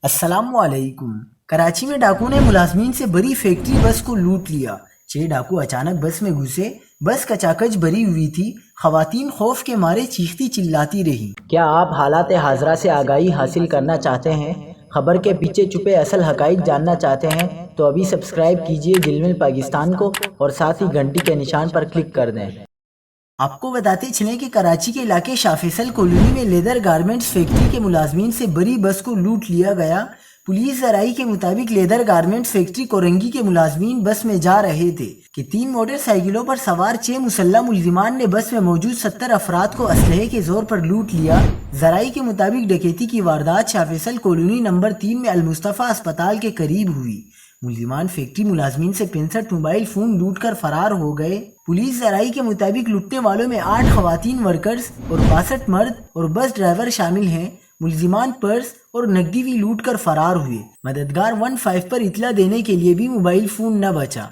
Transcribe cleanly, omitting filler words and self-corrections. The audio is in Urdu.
السلام علیکم۔ کراچی میں ڈاکو نے ملازمین سے بری فیکٹری بس کو لوٹ لیا۔ 6 ڈاکو اچانک بس میں گھسے، بس کچاکچ بری ہوئی تھی، خواتین خوف کے مارے چیختی چلاتی رہی۔ کیا آپ حالات حاضرہ سے آگاہی حاصل کرنا چاہتے ہیں؟ خبر کے پیچھے چھپے اصل حقائق جاننا چاہتے ہیں تو ابھی سبسکرائب کیجئے جلمل پاکستان کو اور ساتھ ہی گھنٹی کے نشان پر کلک کر دیں۔ آپ کو بتاتے چلیں کہ کراچی کے علاقے شاہ فیصل کالونی میں لیدر گارمنٹس فیکٹری کے ملازمین سے بری بس کو لوٹ لیا گیا۔ پولیس ذرائع کے مطابق لیدر گارمنٹس فیکٹری کورنگی کے ملازمین بس میں جا رہے تھے کہ 3 موٹر سائیکلوں پر سوار 6 مسلح ملزمان نے بس میں موجود 70 افراد کو اسلحے کے زور پر لوٹ لیا۔ ذرائع کے مطابق ڈکیتی کی واردات شاہ فیصل کالونی نمبر 3 میں المصطفیٰ اسپتال کے قریب ہوئی۔ ملزمان فیکٹری ملازمین سے 65 موبائل فون لوٹ کر فرار ہو گئے۔ پولیس ذرائع کے مطابق لوٹنے والوں میں 8 خواتین ورکرز اور 62 مرد اور بس ڈرائیور شامل ہیں۔ ملزمان پرس اور نقدی بھی لوٹ کر فرار ہوئے۔ مددگار 15 پر اطلاع دینے کے لیے بھی موبائل فون نہ بچا۔